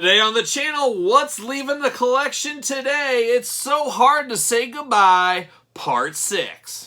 Today on the channel, what's leaving the collection today? It's so hard to say goodbye, part 6.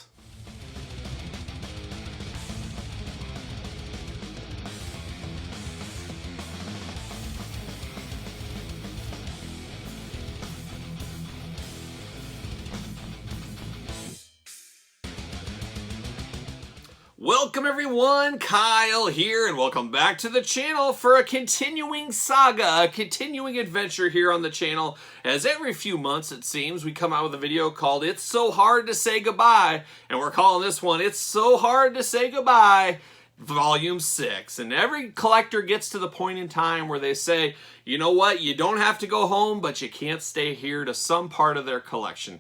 Welcome everyone, Kyle here, and welcome back to the channel for a continuing saga, a continuing adventure here on the channel. As every few months, it seems, we come out with a video called It's So Hard to Say Goodbye, and we're calling this one It's So Hard to Say Goodbye, Volume 6. And every collector gets to the point in time where they say, you know what, you don't have to go home, but you can't stay here to some part of their collection.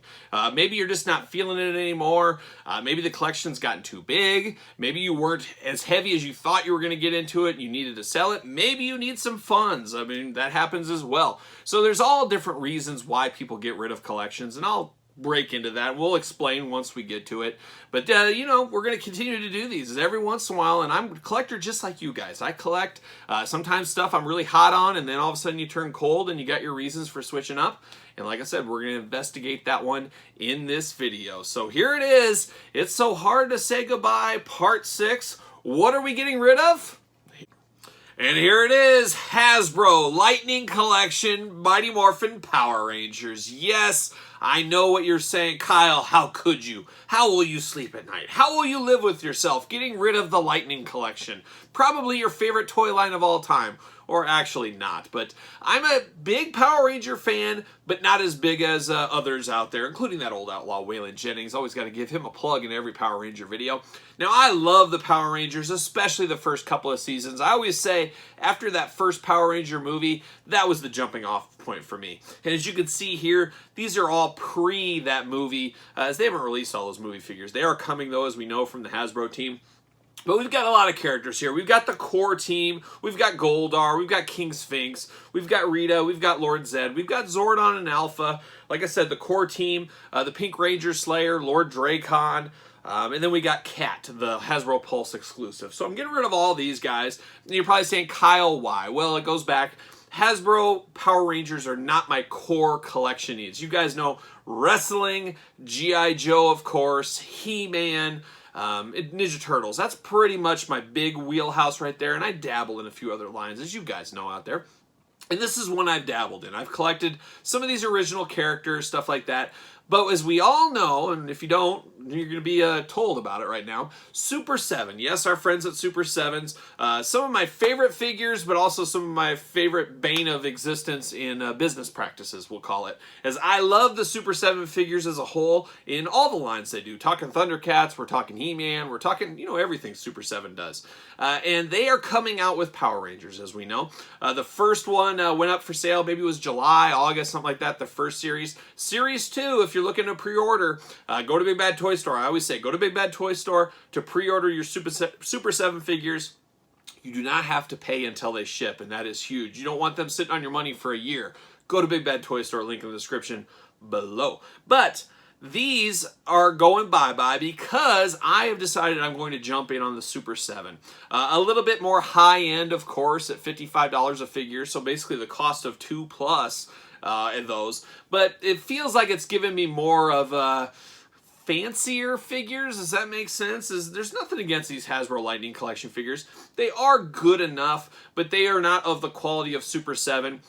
Maybe you're just not feeling it anymore. Maybe the collection's gotten too big. Maybe you weren't as heavy as you thought you were going to get into it and you needed to sell it. Maybe you need some funds. I mean, that happens as well. So there's all different reasons why people get rid of collections, and I'll break into that. We'll explain once we get to it. But, you know, we're going to continue to do these every once in a while, and I'm a collector just like you guys. I collect sometimes stuff I'm really hot on, and then all of a sudden you turn cold and you got your reasons for switching up. And like I said, we're going to investigate that one in this video. So here it is. It's So Hard to Say Goodbye, Part 6. What are we getting rid of? And here it is, Hasbro Lightning Collection Mighty Morphin Power Rangers. Yes, I know what you're saying. Kyle, how could you? How will you sleep at night? How will you live with yourself getting rid of the Lightning Collection? Probably your favorite toy line of all time. Or actually not, but I'm a big Power Ranger fan, but not as big as others out there, including that old outlaw Waylon Jennings. Always got to give him a plug in every Power Ranger video. Now, I love the Power Rangers, especially the first couple of seasons. I always say, after that first Power Ranger movie, that was the jumping off point for me. And as you can see here, these are all pre that movie, as they haven't released all those movie figures. They are coming, though, as we know from the Hasbro team. But we've got a lot of characters here. We've got the core team, we've got Goldar, we've got King Sphinx, we've got Rita, we've got Lord Zed, we've got Zordon and Alpha. Like I said, the core team, the Pink Ranger Slayer, Lord Dracon, and then we got Cat, the Hasbro Pulse exclusive. So I'm getting rid of all these guys. And you're probably saying, Kyle, why? Well, it goes back. Hasbro Power Rangers are not my core collection needs. You guys know wrestling, G.I. Joe, of course, He-Man, Ninja Turtles. That's pretty much my big wheelhouse right there, and I dabble in a few other lines, as you guys know out there. And this is one I've dabbled in. I've collected some of these original characters, stuff like that. But as we all know, and if you don't, you're going to be told about it right now, Super 7. Yes, our friends at Super 7s. Some of my favorite figures, but also some of my favorite bane of existence in business practices, we'll call it. As I love the Super 7 figures as a whole in all the lines they do. Talking Thundercats, we're talking He-Man, we're talking, you know, everything Super 7 does. And they are coming out with Power Rangers, as we know. The first one went up for sale, maybe it was July, August, something like that, the first series. Series 2, if you're looking to pre-order, go to Big Bad Toy Store. I always say, go to Big Bad Toy Store to pre-order your Super 7 figures. You do not have to pay until they ship, and that is huge. You don't want them sitting on your money for a year. Go to Big Bad Toy Store, link in the description below. But these are going bye-bye because I have decided I'm going to jump in on the Super 7. A little bit more high-end, of course, at $55 a figure, so basically the cost of 2 plus in those. But it feels like it's giving me more of fancier figures. Does that make sense? There's nothing against these Hasbro Lightning Collection figures. They are good enough, but they are not of the quality of Super 7.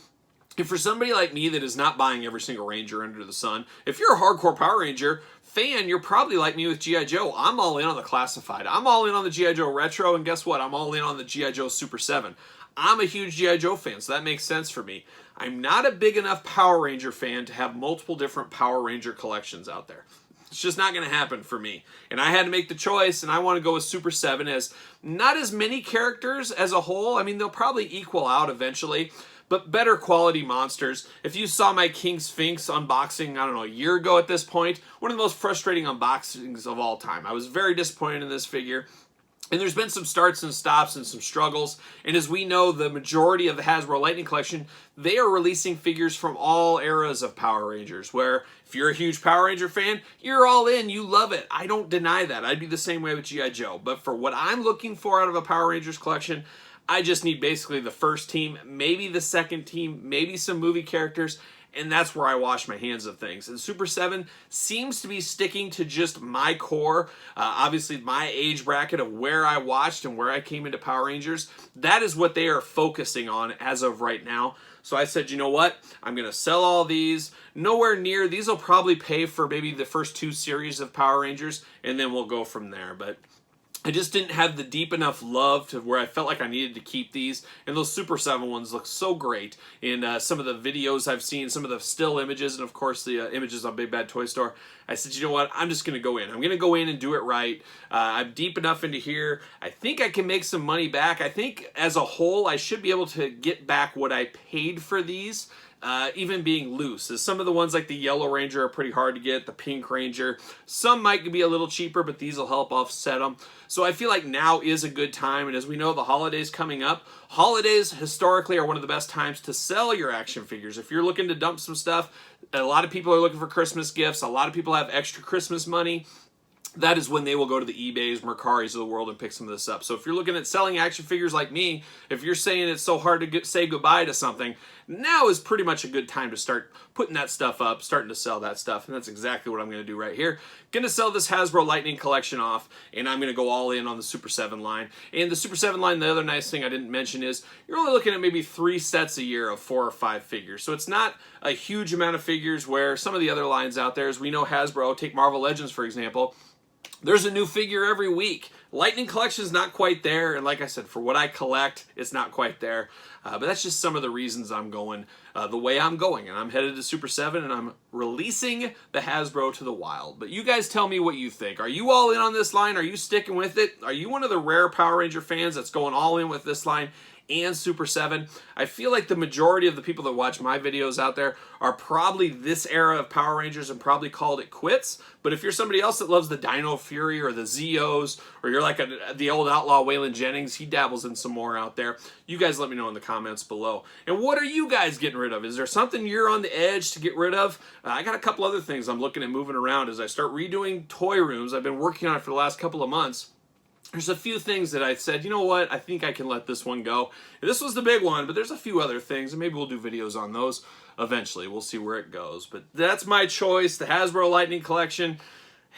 And for somebody like me that is not buying every single Ranger under the sun, if you're a hardcore Power Ranger fan, you're probably like me with G.I. Joe. I'm all in on the Classified. I'm all in on the G.I. Joe Retro, and guess what? I'm all in on the G.I. Joe Super 7. I'm a huge G.I. Joe fan, so that makes sense for me. I'm not a big enough Power Ranger fan to have multiple different Power Ranger collections out there. It's just not going to happen for me. And I had to make the choice, and I want to go with Super 7 as not as many characters as a whole. I mean, they'll probably equal out eventually, but better quality monsters. If you saw my King Sphinx unboxing, I don't know, a year ago at this point, one of the most frustrating unboxings of all time. I was very disappointed in this figure. And there's been some starts and stops and some struggles. And as we know, the majority of the Hasbro Lightning Collection, they are releasing figures from all eras of Power Rangers, where if you're a huge Power Ranger fan, you're all in, you love it. I don't deny that. I'd be the same way with G.I. Joe. But for what I'm looking for out of a Power Rangers collection, I just need basically the first team, maybe the second team, maybe some movie characters, and that's where I wash my hands of things. And Super 7 seems to be sticking to just my core, obviously my age bracket of where I watched and where I came into Power Rangers. That is what they are focusing on as of right now. So I said, you know what? I'm going to sell all these. Nowhere near. These will probably pay for maybe the first 2 series of Power Rangers, and then we'll go from there. But I just didn't have the deep enough love to where I felt like I needed to keep these. And those Super 7 ones look so great in some of the videos I've seen, some of the still images, and of course the images on Big Bad Toy Store. I said, you know what? I'm just going to go in. I'm going to go in and do it right. I'm deep enough into here. I think I can make some money back. I think as a whole, I should be able to get back what I paid for these. Even being loose. As some of the ones like the Yellow Ranger are pretty hard to get, the Pink Ranger. Some might be a little cheaper, but these will help offset them. So I feel like now is a good time, and as we know, the holidays coming up. Holidays historically are one of the best times to sell your action figures. If you're looking to dump some stuff, a lot of people are looking for Christmas gifts. A lot of people have extra Christmas money. That is when they will go to the eBays, Mercaris of the world and pick some of this up. So if you're looking at selling action figures like me, if you're saying it's so hard to say goodbye to something, now is pretty much a good time to start putting that stuff up, starting to sell that stuff. And that's exactly what I'm going to do right here. Going to sell this Hasbro Lightning collection off, and I'm going to go all in on the Super 7 line. And the Super 7 line, the other nice thing I didn't mention is you're only looking at maybe 3 sets a year of 4 or 5 figures. So it's not a huge amount of figures where some of the other lines out there, as we know Hasbro, take Marvel Legends for example, there's a new figure every week. Lightning collection is not quite there, and like I said, for what I collect, it's not quite there. But that's just some of the reasons I'm going the way I'm going. And I'm headed to Super 7, and I'm releasing the Hasbro to the wild. But you guys tell me what you think. Are you all in on this line? Are you sticking with it? Are you one of the rare Power Ranger fans that's going all in with this line and Super 7? I feel like the majority of the people that watch my videos out there are probably this era of Power Rangers and probably called it quits. But if you're somebody else that loves the Dino Fury or the Zeos, or you're like the old outlaw Waylon Jennings, he dabbles in some more out there, you guys let me know in the comments below. And what are you guys getting rid of? Is there something you're on the edge to get rid of? I got a couple other things I'm looking at moving around as I start redoing toy rooms. I've been working on it for the last couple of months. There's a few things that I said, you know what, I think I can let this one go. And this was the big one, but there's a few other things, and maybe we'll do videos on those eventually. We'll see where it goes. But that's my choice, the Hasbro Lightning Collection.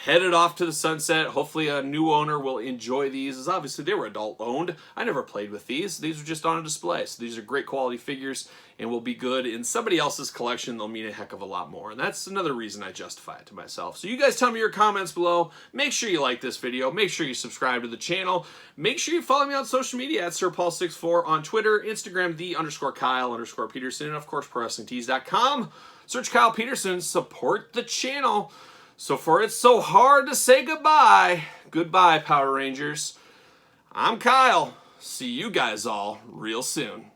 Headed off to the sunset. Hopefully a new owner will enjoy these, as obviously they were adult owned. I never played with these. These were just on a display. So these are great quality figures and will be good in somebody else's collection. They'll mean a heck of a lot more. And that's another reason I justify it to myself. So you guys tell me your comments below. Make sure you like this video. Make sure you subscribe to the channel. Make sure you follow me on social media at SirPaul64 on Twitter, Instagram, _Kyle_Peterson, and of course, ProWrestlingTees.com. Search Kyle Peterson. Support the channel. So for it's so hard to say goodbye, goodbye Power Rangers. I'm Kyle. See you guys all real soon.